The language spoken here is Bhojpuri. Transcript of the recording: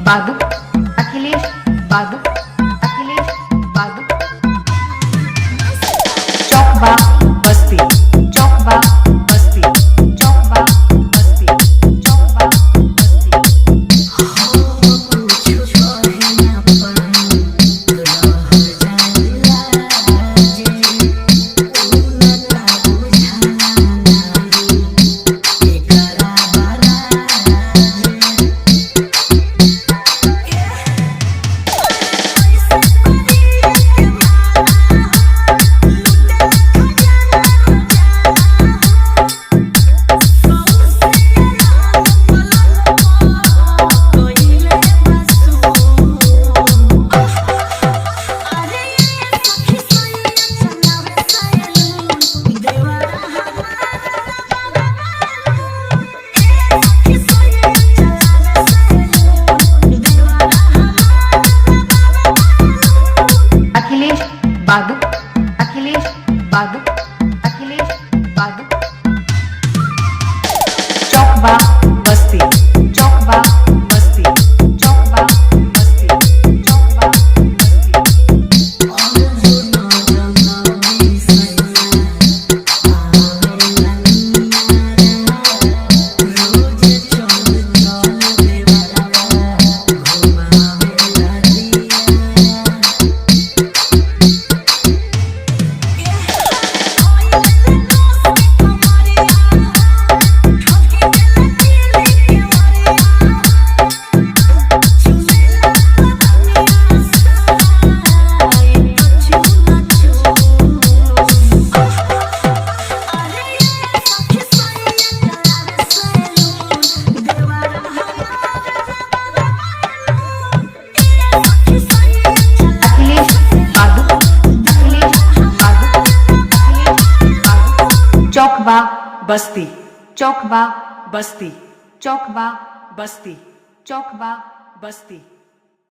बादू, अखिलेश बादू, अखिलेश बादू। चौकबा बस्ती, चौकबा बस्ती, चौकबा बस्ती, चौकबा बस्ती। बादू, अखिलेश बादू, अखिलेश बादू। चौकबा बस्ती, चौकबा बस्ती, चौकबा बस्ती, चौकबा बस्ती। चौकबा बस्ती, चौकबा बस्ती, चौकबा बस्ती, चौकबा बस्ती।